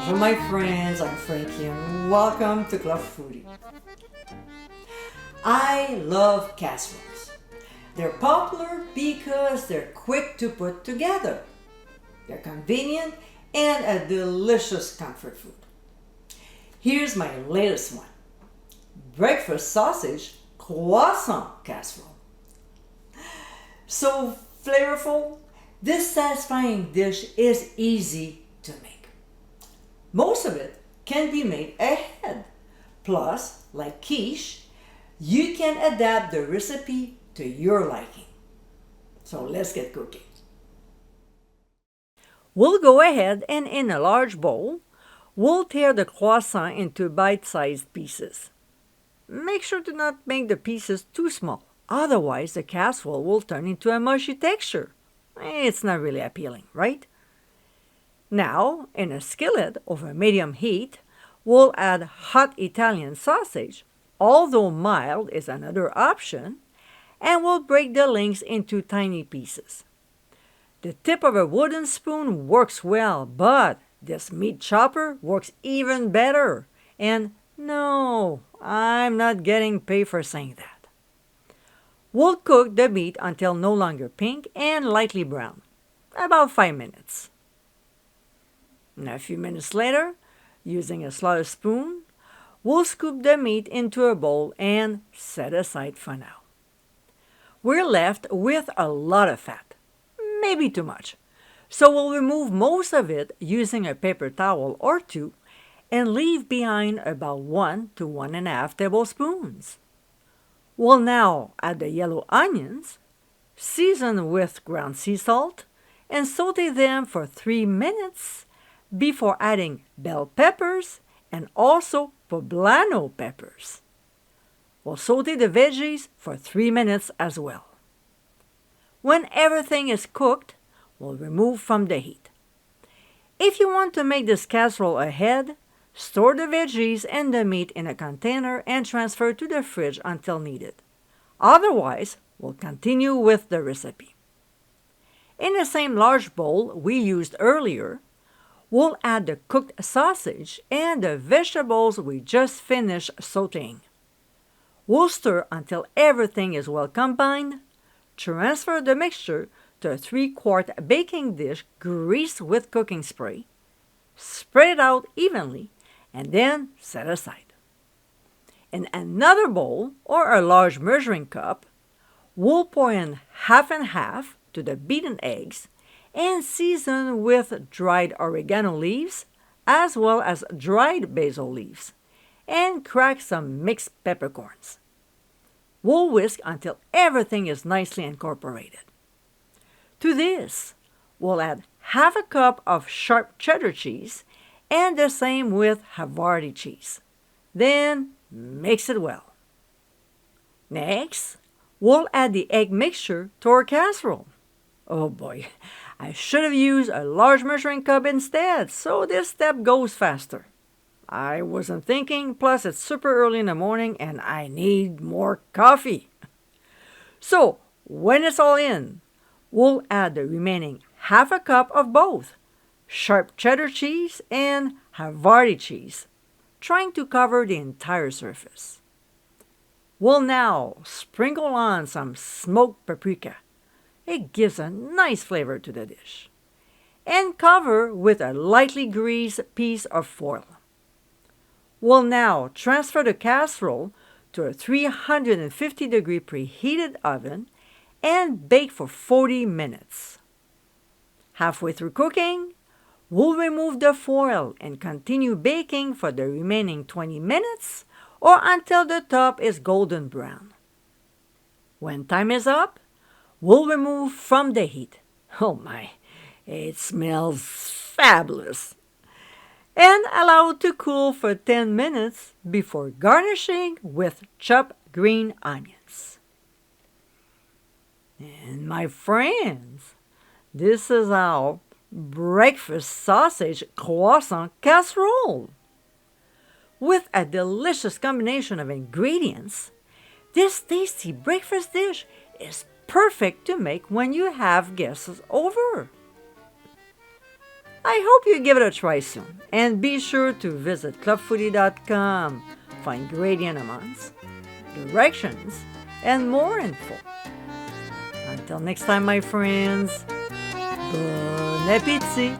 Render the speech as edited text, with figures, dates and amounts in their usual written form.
Bonjour my friends, I'm Frankie and welcome to Club Foodie. I love casseroles. They're popular because they're quick to put together. They're convenient and a delicious comfort food. Here's my latest one. Breakfast Sausage Croissant Casserole. So flavorful, this satisfying dish is easy to make. Most of it can be made ahead. Plus, like quiche, you can adapt the recipe to your liking. So let's get cooking. We'll go ahead and in a large bowl, we'll tear the croissant into bite-sized pieces. Make sure to not make the pieces too small, otherwise the casserole will turn into a mushy texture. It's not really appealing, right? Now, in a skillet over medium heat, we'll add hot Italian sausage, although mild is another option, and we'll break the links into tiny pieces. The tip of a wooden spoon works well, but this meat chopper works even better. And no, I'm not getting paid for saying that. We'll cook the meat until no longer pink and lightly brown, about 5 minutes. Now, a few minutes later, using a slaughter spoon, we'll scoop the meat into a bowl and set aside for now. We're left with a lot of fat, maybe too much, so we'll remove most of it using a paper towel or two and leave behind about 1 to 1.5 tablespoons. We'll now add the yellow onions, season with ground sea salt, and saute them for 3 minutes before adding bell peppers and also poblano peppers. We'll saute the veggies for 3 minutes as well. When everything is cooked, we'll remove from the heat. If you want to make this casserole ahead, store the veggies and the meat in a container and transfer to the fridge until needed. Otherwise, we'll continue with the recipe. In the same large bowl we used earlier, we'll add the cooked sausage and the vegetables we just finished sauteing. We'll stir until everything is well combined. Transfer the mixture to a 3-quart baking dish greased with cooking spray. Spread it out evenly and then set aside. In another bowl or a large measuring cup, we'll pour in half and half to the beaten eggs and season with dried oregano leaves as well as dried basil leaves, and crack some mixed peppercorns. We'll whisk until everything is nicely incorporated. To this, we'll add half a cup of sharp cheddar cheese and the same with Havarti cheese. Then mix it well. Next, we'll add the egg mixture to our casserole. Oh boy, I should have used a large measuring cup instead, so this step goes faster. I wasn't thinking, plus it's super early in the morning and I need more coffee. So, when it's all in, we'll add the remaining half a cup of both sharp cheddar cheese and Havarti cheese, trying to cover the entire surface. We'll now sprinkle on some smoked paprika. It gives a nice flavor to the dish. And cover with a lightly greased piece of foil. We'll now transfer the casserole to a 350-degree preheated oven and bake for 40 minutes. Halfway through cooking, we'll remove the foil and continue baking for the remaining 20 minutes or until the top is golden brown. When time is up, we'll remove from the heat. Oh my, it smells fabulous. And allow it to cool for 10 minutes before garnishing with chopped green onions. And my friends, this is our breakfast sausage croissant casserole. With a delicious combination of ingredients, this tasty breakfast dish is perfect to make when you have guests over. I hope you give it a try soon. And be sure to visit clubfoodie.com. Find gradient amounts, directions, and more info. Until next time, my friends, bon appétit!